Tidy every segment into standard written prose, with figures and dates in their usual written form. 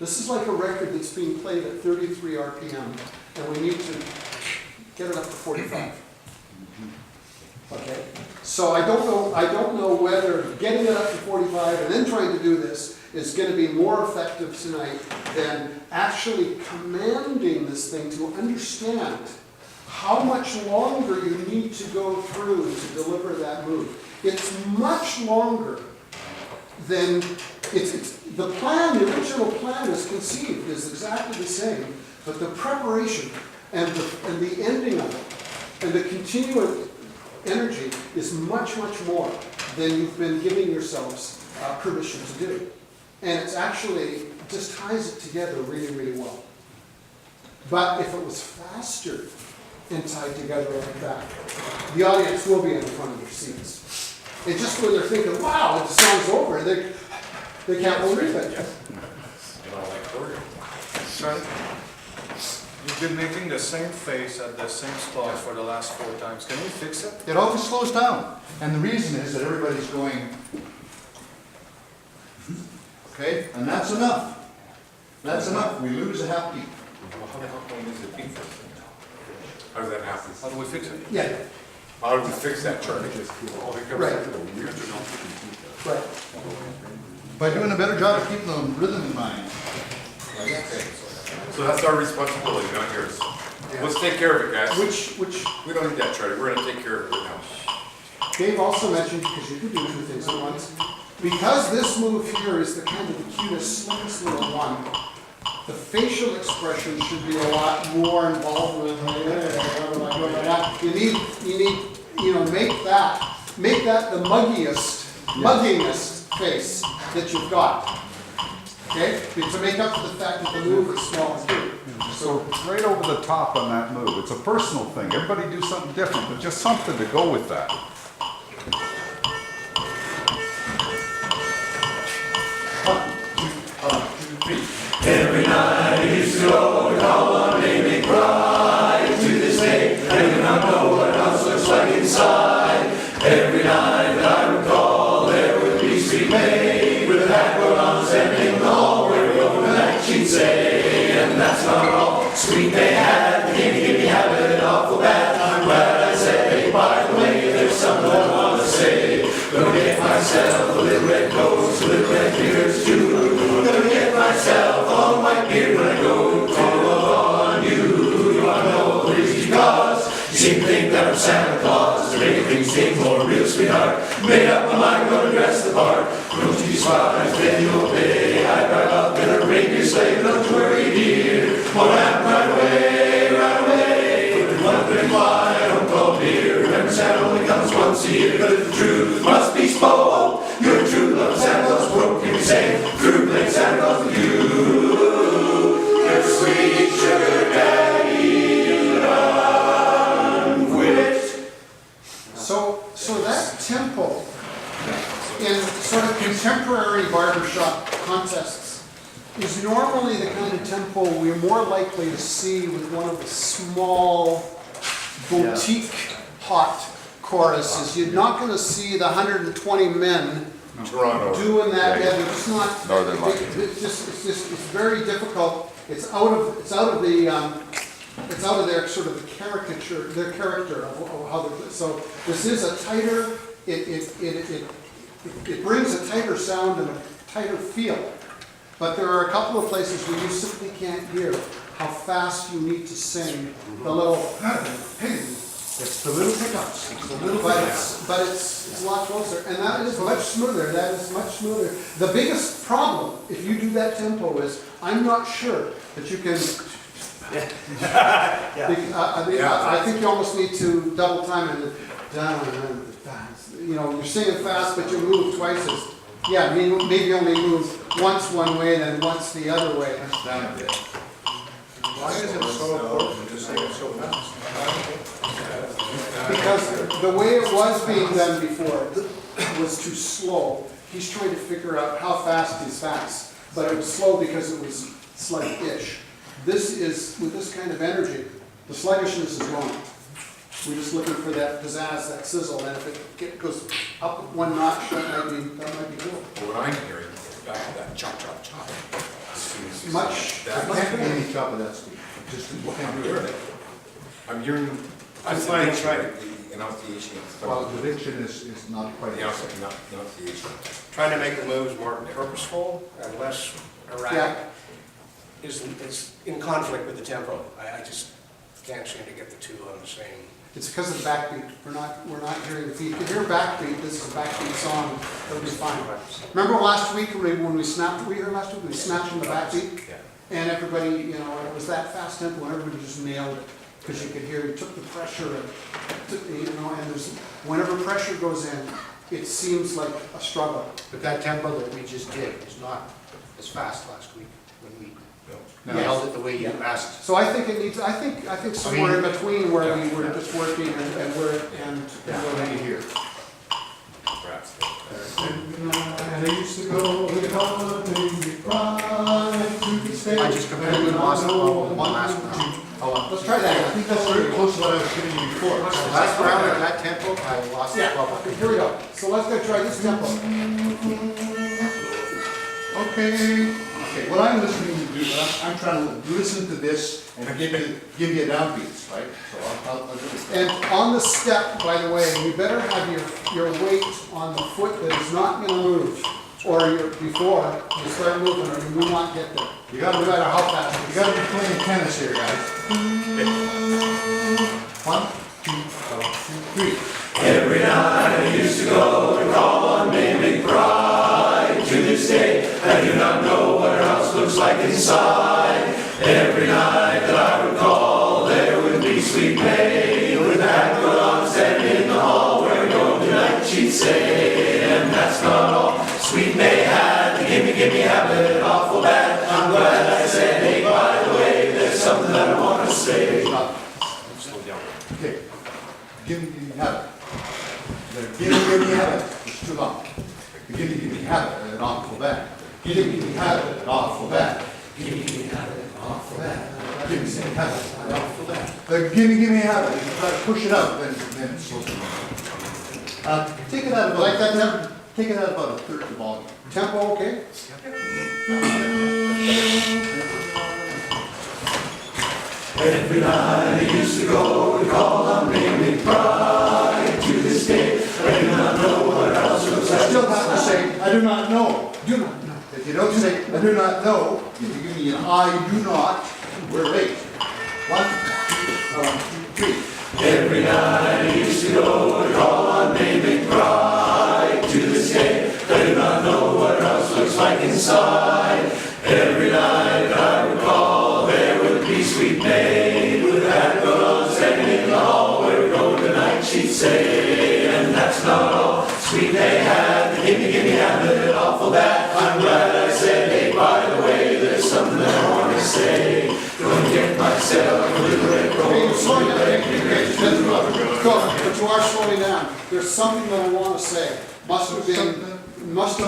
This is like a record that's being played at 33 RPM, and we need to get it up to 45. Okay? So I don't know whether getting it up to 45 and then trying to do this is going to be more effective tonight than actually commanding this thing to understand how much longer you need to go through to deliver that move. It's much longer than, the plan, the original plan is conceived is exactly the same, but the preparation and the ending of it and the continuing energy is much, much more than you've been giving yourselves permission to do. And it's actually, just ties it together really, really well. But if it was faster and tied together like that, the audience will be in the front of their seats. And just when they're thinking, wow, the song's over, they can't believe it. Sorry? You've been making the same face at the same spot for the last 4 times. Can we fix it? It always slows down. And the reason is that everybody's going, okay? And that's enough. That's enough. We lose a half beat. Well, how the hell can we use it beat for? How does that happen? How do we fix it? Yeah, How do we fix that, Charlie? right. Right. By doing a better job of keeping the rhythm in mind. So that's our responsibility, not yours. Let's take care of it, guys. Which We don't need that, Charlie. We're gonna take care of it right now. Dave also mentioned, because you could do 2 things at once, because this move here is the kind of the cutest, slickest little one, the facial expression should be a lot more involved with, you need, make that the muggingest face that you've got. Okay? To make up for the fact that the move is small and cute. So right over the top on that move. It's a personal thing. Everybody do something different, but just something to go with that. 1, 2, 3. Every night I used to go and call on made me cry. To this day, I do not know what house looks like inside. Every night that I would call, there would be sweet May with a hat put on, standing in the hall where we go tonight, she'd say. And that's not all. Sweet May had the gimme habit awful bad. I'm glad I said, hey, by the way, there's something I want to say. Gonna get myself a little red nose, a little red fingers too. Gonna get myself a long white beard when I go to love on you. You wanna know the reason? Because you seem to think that I'm Santa Claus. To make things seem more real, sweetheart. Made up my mind, gonna dress the part. Don't you despise, then you'll pay. I drive up in a reindeer sleigh, but don't you worry, dear. Won't happen right away, right away. Wondering why I don't call dear. Remember, Santa only comes once a year. But if the truth must be spoke, your true love Santa Claus broke. You can say, true playing Santa Claus with you. Your sweet sugar daddy unquit. So that tempo in sort of contemporary barbershop contests is normally the kind of tempo we're more likely to see with one of the small boutique hot choruses. You're not going to see the 120 men Toronto. doing that. Yeah, they're just not. Northern Lights. It's very difficult. It's out of their sort of caricature, their character of how they're. So this is a tighter. It brings a tighter sound and a tighter feel. But there are a couple of places where you simply can't hear how fast you need to sing the little. It's the little pickups. It's the little pickups. But it's a lot closer, and that is much smoother. That is much smoother. The biggest problem, if you do that tempo, is I'm not sure that you can. I think you almost need to double time it. You're singing fast, but you move twice as. Yeah, maybe only move once one way, then once the other way. Why is it so important to sing it so fast? Because the way it was being done before was too slow. He's trying to figure out how fast is fast, but it was slow because it was sluggish. This is, with this kind of energy, the sluggishness is gone. We're just looking for that pizzazz, that sizzle, and if it goes up one notch, that might be cool. What I'm hearing, back to that chop, chop, chop. As soon as much. I can't do any top of that speed. Just can't do it. I'm hearing. I'm fine, the try. enunciation. Well, the diction is not quite. The enunciation. Trying to make the moves more purposeful and less erratic is in conflict with the tempo. I just can't seem to get the two on the same. It's because of the backbeat. We're not hearing the beat. You can hear backbeat. This is a backbeat song. It'll be fine. Remember last week when we snapped? We heard last week we snapped on the backbeat, Yeah. and everybody, you know, it was that fast tempo, and everybody just nailed it because you could hear it took the pressure, and you know, and there's whenever pressure goes in, it seems like a struggle. But that tempo that we just did was not as fast last week when we No. held it the way you asked. So I think it needs. I think somewhere in between where we were just working and we're Right here. Perhaps. And I used to go with holiday pride to the state. I just completely lost the one last round. Hold on. Let's try that. I think that's very close to what I was giving you before. Last round at that tempo, I lost the Yeah. bubble. Okay, here we go. So let's go try this tempo. Okay. Okay, what I'm listening to do, I'm trying to listen to this and give you downbeats, right? So I'll do this. And on the step, by the way, you better have your weight on the foot that is not going to move, or before you start moving, or you will not get there. You gotta No matter how fast. You gotta be playing tennis here, guys. 1, 2, 3. Every night I used to go and call on Mamie Pride. To this day, I do not know what her house looks like inside. Every night that I would call, there would be sweet May with a hat put on, standing in the hall. Where we going tonight, she'd say. And that's not all. Sweet May had the gimme habit, awful bad. I'm glad I said, hey, by the way, there's something that I want to say. Stop. Slow down. Okay. Give me habit. Give me habit. It's too long. Give me habit. An awful bad. Give me habit. An awful bad. Give me habit. An awful bad. Give me habit. An awful bad. Give me habit. If you try to push it up, then it slows down. Take it out about Like that tempo? Take it out about a third the volume. Tempo, okay? Every night I used to go and call on Mamie Pride. To this day, I do not know what else looks I like. still have to say, I do not know. Do not know. If you don't say, I do not know, if you give me an I do not, we're late. 1, 2, 3. Every night I used to go and call on Mamie Pride. To this day, I do not know what else looks like inside. Every night I would call, there would be sweet May with a hat put on, standing in the hall. Where we going tonight, she'd say. And that's not all. Sweet May had the gimme habit, awful bad. I'm glad I said, hey, by the way, there's something that I want to say. Go and get myself a little red roll. Hey, you're slowing down. Go, but you are slowing down. There's something that I want to say. Must have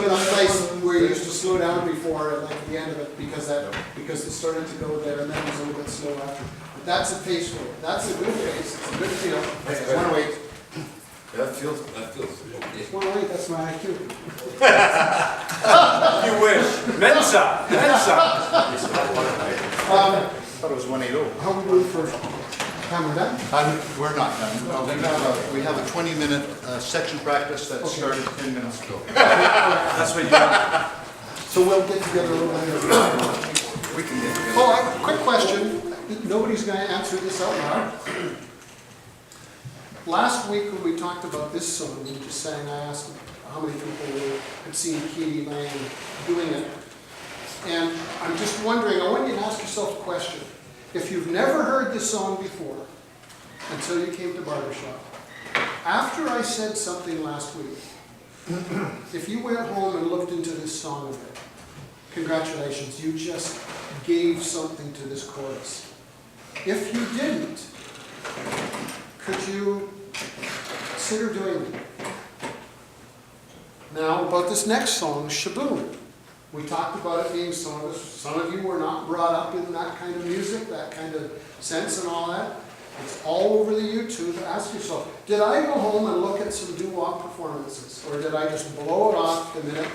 been a place where you used to slow down before, like at the end of it, because it started to go there, and then it was a little bit slow after. But that's a pace for it. That's a good pace. It's a good feel. 108. That feels okay. 108. That's my IQ. You wish. Mensa. I thought it was 180. How we doing for time with that? We're not done. We have a 20-minute section practice that started 10 minutes ago. That's what you. So we'll get together a little later. We can get together. Oh, quick question. Nobody's going to answer this out loud. Last week when we talked about this song, we just sang, I asked how many people had seen Katie Lang doing it. And I'm just wondering, I want you to ask yourself a question. If you've never heard this song before, until you came to Barbershop, after I said something last week, if you went home and looked into this song a bit, congratulations, you just gave something to this chorus. If you didn't, could you consider doing it? Now, about this next song, Shaboom. We talked about it being some of you were not brought up in that kind of music, that kind of sense and all that. It's all over the YouTube. Ask yourself, did I go home and look at some doo-wop performances? Or did I just blow it off the minute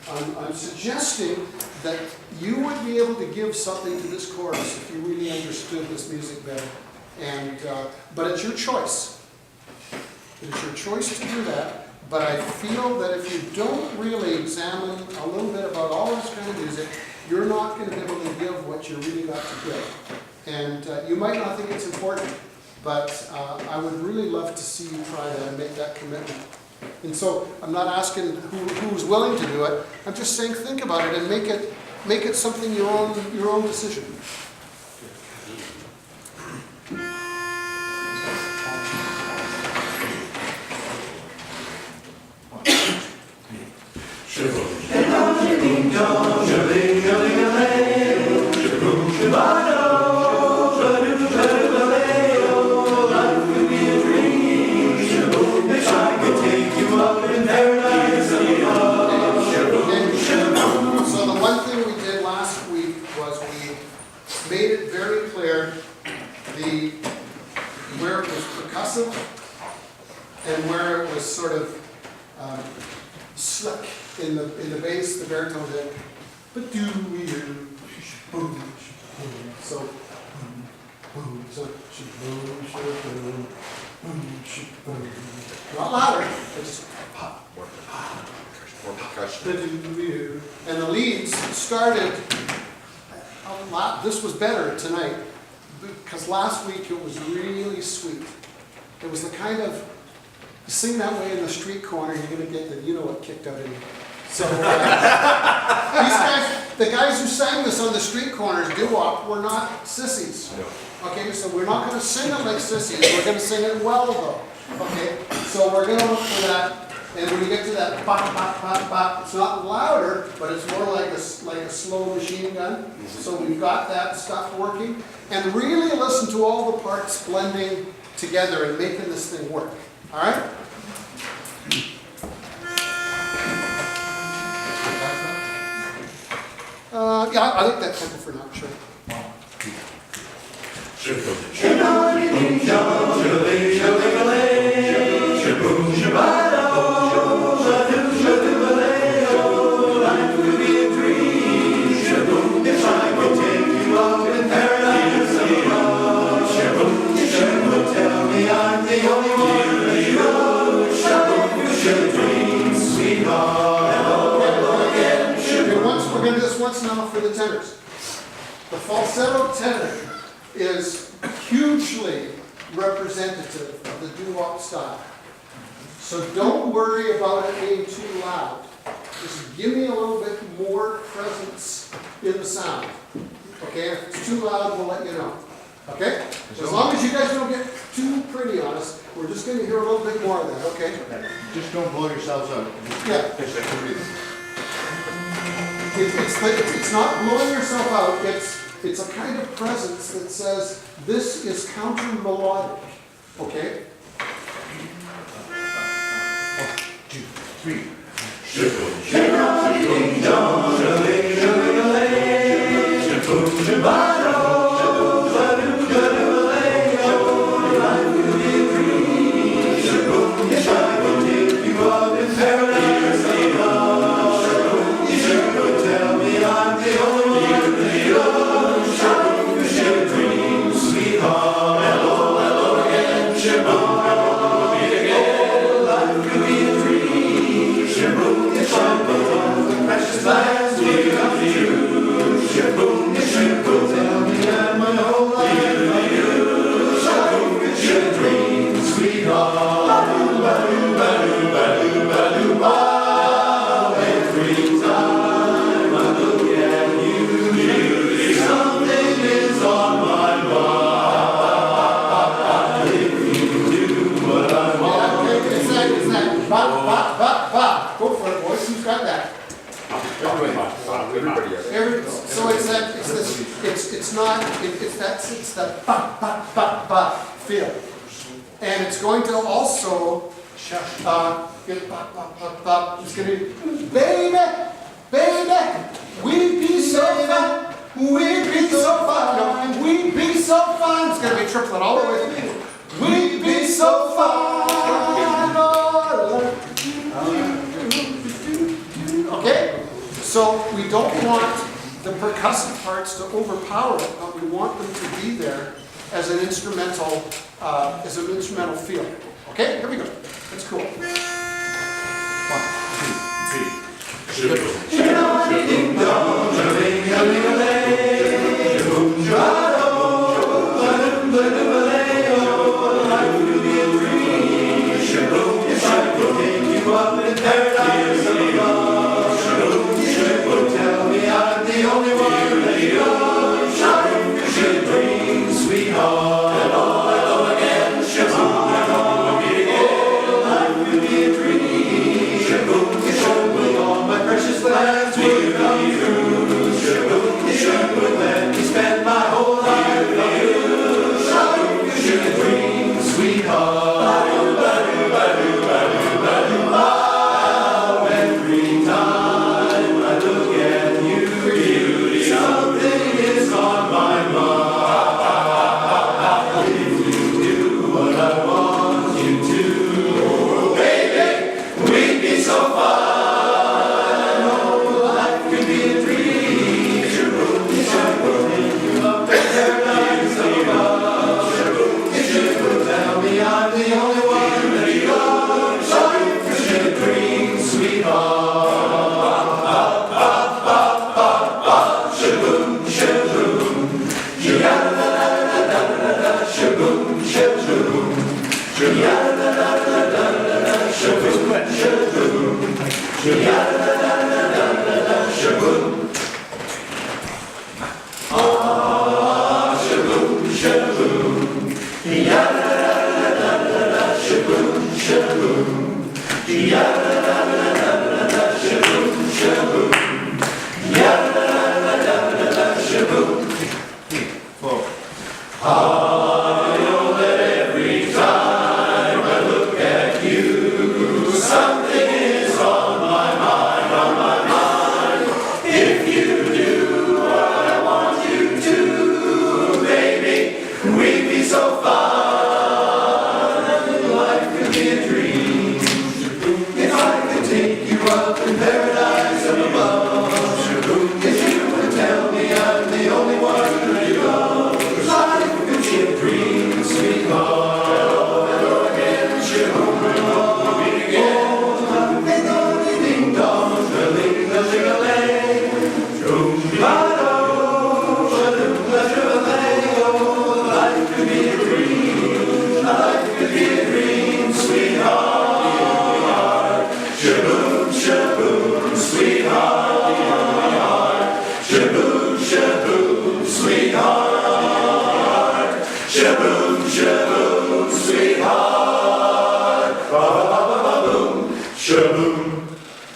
I'm suggesting that you would be able to give something to this chorus if you really understood this music better. And, but it's your choice. It is your choice to do that. But I feel that if you don't really examine a little bit about all this kind of music, you're not going to be able to give what you really got to give. And you might not think it's important, but I would really love to see you try that and make that commitment. And so I'm not asking who's willing to do it. I'm just saying think about it and make it something your own decision. So the one thing we did last week was we made it very clear where it was percussive and where it was sort of slick in the bass, the baritone did. But do we boom, so boom, so boom, boom, not louder, but just pop. More percussion. And the leads started a lot. This was better tonight because last week it was really sweet. It was the kind of, you sing that way in the street corner, you're going to get the you-know-what kicked out of you. So these guys, the guys who sang this on the street corners, doo-wop, were not sissies. Okay, so we're not going to sing it like sissies. We're going to sing it well though. Okay, so we're going to look for that. And when you get to that pop, pop, pop, pop, it's not louder, but it's more like a slow machine gun. So we've got that stuff working. And really listen to all the parts blending together and making this thing work. All right? Yeah, I like that tempo for now, sure. Once now for the tenors. The falsetto tenor is hugely representative of the doo-wop style. So don't worry about it being too loud. Just give me a little bit more presence in the sound. Okay, if it's too loud, we'll let you know. Okay? As long as you guys don't get too pretty on us, we're just going to hear a little bit more of that, okay? Just don't blow yourselves out. Yeah. It's not blowing yourself out, it's a kind of presence that says, this is counter-melodic, okay? 1, 2, 3. Go for it, boys. Who's got that? Everybody else. So it's that ba ba ba ba feel, and it's going to also get ba ba ba ba. It's going to be baby, we be so fun, we be so fun, no, we be so fun. It's going to be triplet all the way through. We be so fun. Okay. So we don't want the percussive parts to overpower it, but we want them to be there as an instrumental feel. Okay, here we go. That's cool. 1, 2, 3.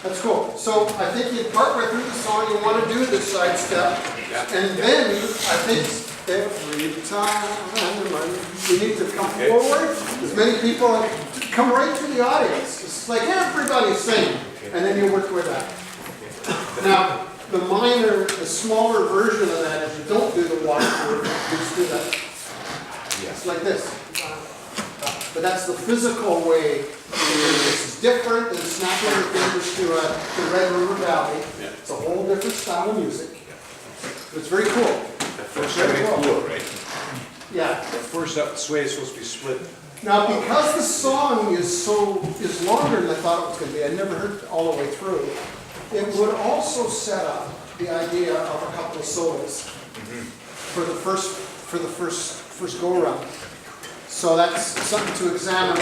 That's cool. So I think you partway through the song, you want to do this side step, and then I think every time you need to come forward. As many people come right to the audience. It's like everybody sing, and then you work with that. Now the minor, the smaller version of that is you don't do the walkthrough. You just do that. It's like this. But that's the physical way. This is different than snapping your fingers to Red River Valley. It's a whole different style of music. It's very cool. First cool, right? Yeah. The first sway is supposed to be split. Now, because the song is longer than I thought it was going to be, I never heard it all the way through. It would also set up the idea of a couple of solos for the first go around. So that's something to examine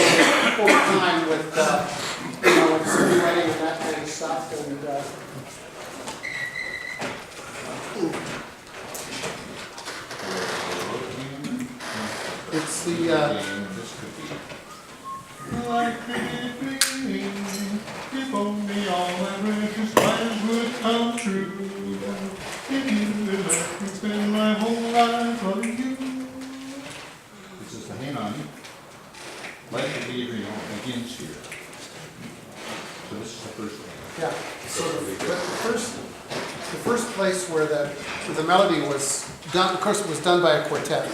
over time with with songwriting and that kind of stuff. And it's the Like pretty dreams, if only all my precious plans would come true. If you would let me spend my whole life loving you. This is the Hang On. Life of the Dream begins here. So this is the first one. yeah. So the first place where the melody was done, of course, it was done by a quartet.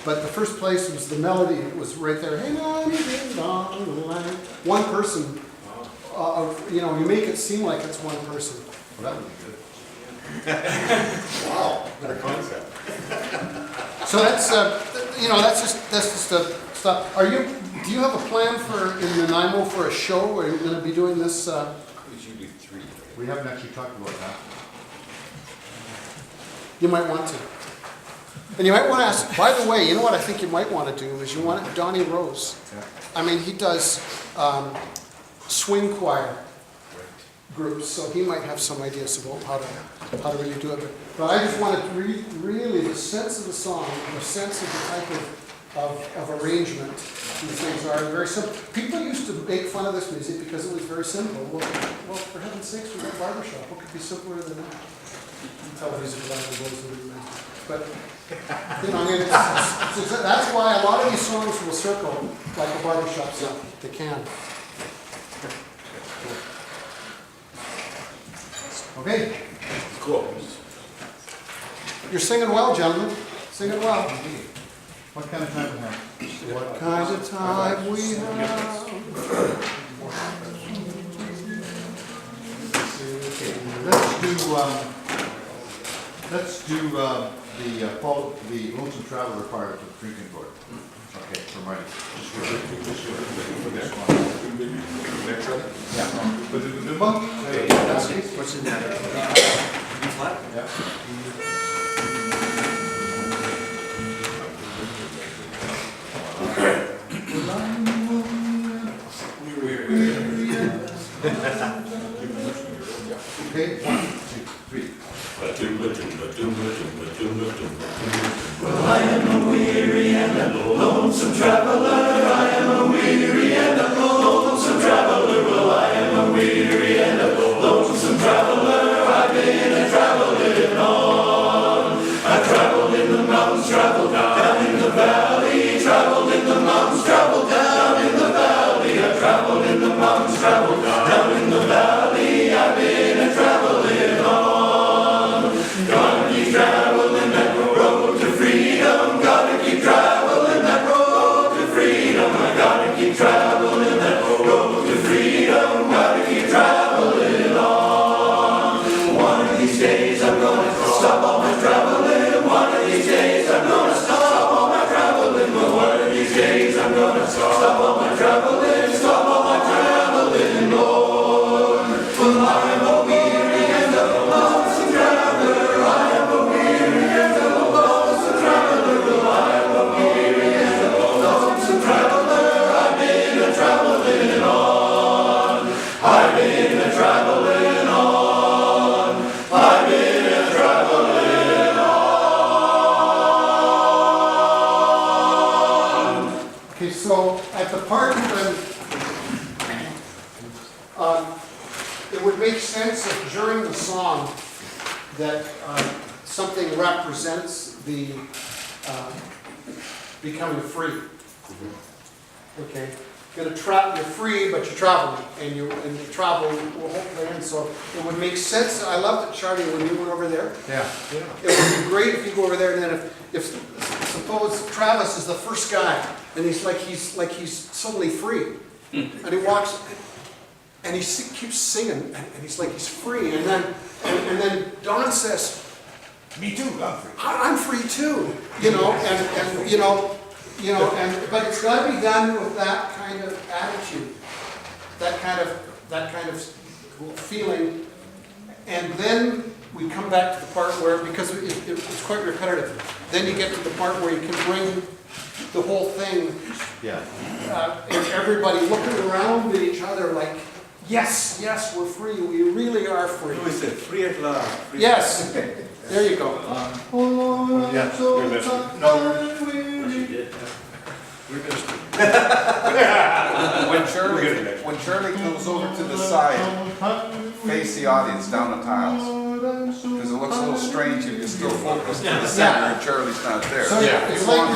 But the first place was the melody. It was right there. Hey, on, one person you know, you make it seem like it's one person. Well, that would be good. Wow, what a concept. So that's, you know, that's just stuff. Do you have a plan for, in Nanaimo for a show? Are you gonna be doing this? It's usually 3. We haven't actually talked about that. You might want to. And you might want to ask, by the way, you know what I think you might want to do is you want Donnie Rose. Yeah. I mean, he does swing choir groups, so he might have some ideas about how to really do it. But I just wanted to really the sense of the song, the sense of the type of arrangement these things are very simple. People used to make fun of this music because it was very simple. Well, for heaven's sakes, we've got barbershop. What could be simpler than that? Tell the music about the voice of the man. But, you know, I mean, that's why a lot of these songs will circle like a barbershop song. They can. Okay. Cool. You're singing well, gentlemen. Singing well. What kind of time we have? What kind of time we have? Let's do the Lonesome Traveler part of the drinking board. Okay, for Marty. What's in that? B flat? Yeah. Okay, 1, 2, 3. Well, I am a weary and a lonesome traveler. I am a weary and a lonesome traveler. Well, I am a weary and a lonesome traveler. I've been a traveling on. I traveled in the mountains, traveled down in the valley. Traveled in the mountains, traveled down in the valley. I traveled in the mountains, traveled down in the valley. I've been a traveling on. Gotta keep traveling that road to freedom. Gotta keep traveling that road to freedom. I gotta keep traveling that road to freedom. Gotta keep traveling on. One of these days I'm gonna stop all my traveling. One of these days I'm gonna stop all my traveling. Well, one of these days I'm gonna stop all my traveling. Stop all my traveling, Lord. Well, I am a weary and a lonesome traveler. I am a weary and a lonesome traveler. Well, I am a weary and a lonesome traveler. I've been a traveling on. I've been a traveling on. I've been a traveling on. Okay, so at the part when it would make sense if during the song that something represents the becoming free. Okay, you're free, but you're traveling, and you travel will hopefully end. So it would make sense. I loved it, Charlie, when you went over there. Yeah. It would be great if you go over there, and then if suppose Travis is the first guy, and he's suddenly free, and he walks, and he keeps singing, and he's like he's free, and then Don says, Me too, I'm free. I'm free too, you know, but it's got to be done with that kind of attitude, that kind of feeling, and then we come back to the part where, because it's quite repetitive, then you get to the part where you can bring the whole thing, Yeah. and everybody looking around at each other like, yes, we're free, we really are free. Who is it? Free at last. Free Yes, there you go. Yeah. When Shirley comes over to the side, face the audience down the tiles. Because it looks a little strange if you're still focused to the center and Shirley's not there. So it's like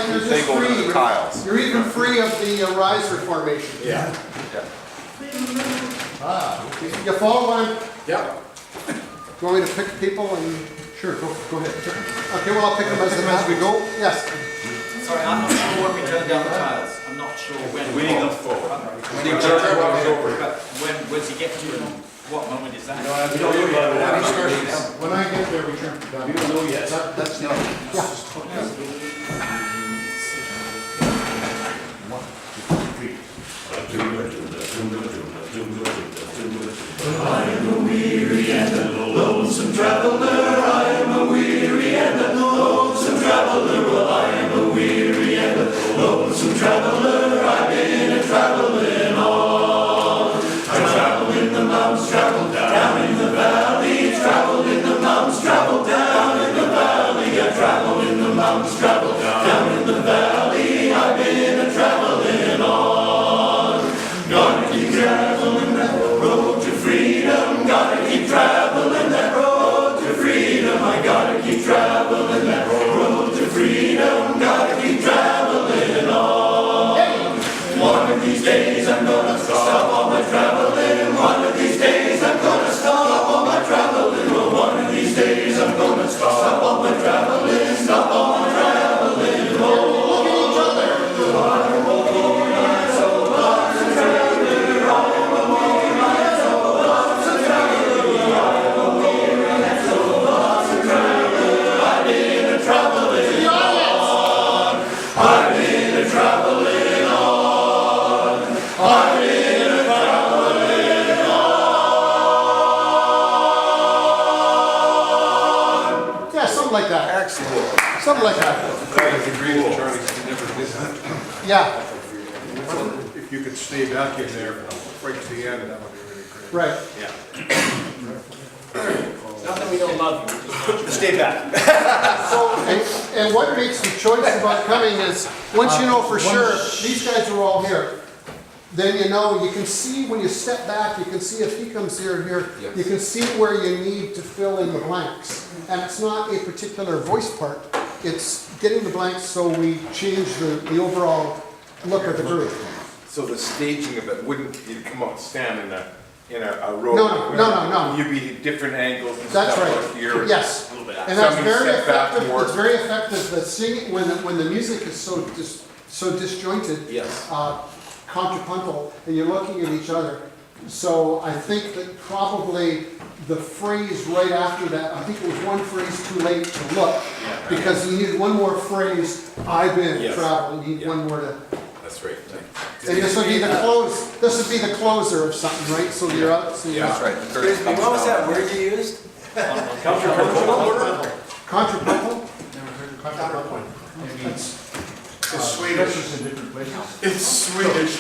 you're They just go to free. the tiles. You're even free of the riser formation. Yeah. You follow what I'm, Yeah. you want me to pick people and? Sure, go ahead. Okay, well, I'll pick them as we go. Yes. Sorry, I'm not working down the tiles. I'm not not sure when. Wing of four. When The he turbo was over. But when was he get to it? What moment is that? We don't know yet. When I get there, we turn down. We don't know yet. That's not. Lonesome traveler, I am a weary and a lonesome traveler. Well, I am a weary and a lonesome traveler. I've been a traveling on. I travel in the mountains, travel down in the valley. Travel in the mountains, travel down in the valley. I travel in the mountains, travel down in the valley. I've been a traveling on. Gonna keep traveling that road to freedom. Gotta keep traveling that road to freedom. I gotta keep traveling that road to freedom. Gotta keep traveling on. One of these days I'm gonna stop all my traveling. One of these days I'm gonna stop all my traveling. Well, one of these days I'm gonna stop all my traveling. Stop all my traveling. Look at each other. Yeah, something like that. Excellent. Something like that. I agree with Charlie, he never did that. Yeah, If you could stay back in there right to the end, that would be really great. right. Not that we don't love you, just stay back. So, and what makes the choice about coming is, once you know for sure, these guys are all here, then you know, you can see when you step back, you can see if he comes here and here, you can see where you need to fill in the blanks. And it's not a particular voice part, it's getting the blanks so we change the overall look of the group. So the staging of it, wouldn't, you'd come out, stand in a row? No. You'd be different angles and That's stuff right, like here. yes. And that's Somebody very step back effective, more. it's very effective, the singing, when the music is so disjointed. Yes. Contrapuntal, and you're looking at each other. So I think that probably the phrase right after that, I think it was one phrase too late to look, because you need one more phrase, I've been Yes. traveling, you need Yeah. one more to, That's right. and this would be the close, this would be the closer of something, right? So you're up, so you're That's up. right. The curtain comes What was down. that word you used? Contrapuntal? Contrapuntal. It's Swedish. in different places. It's Swedish.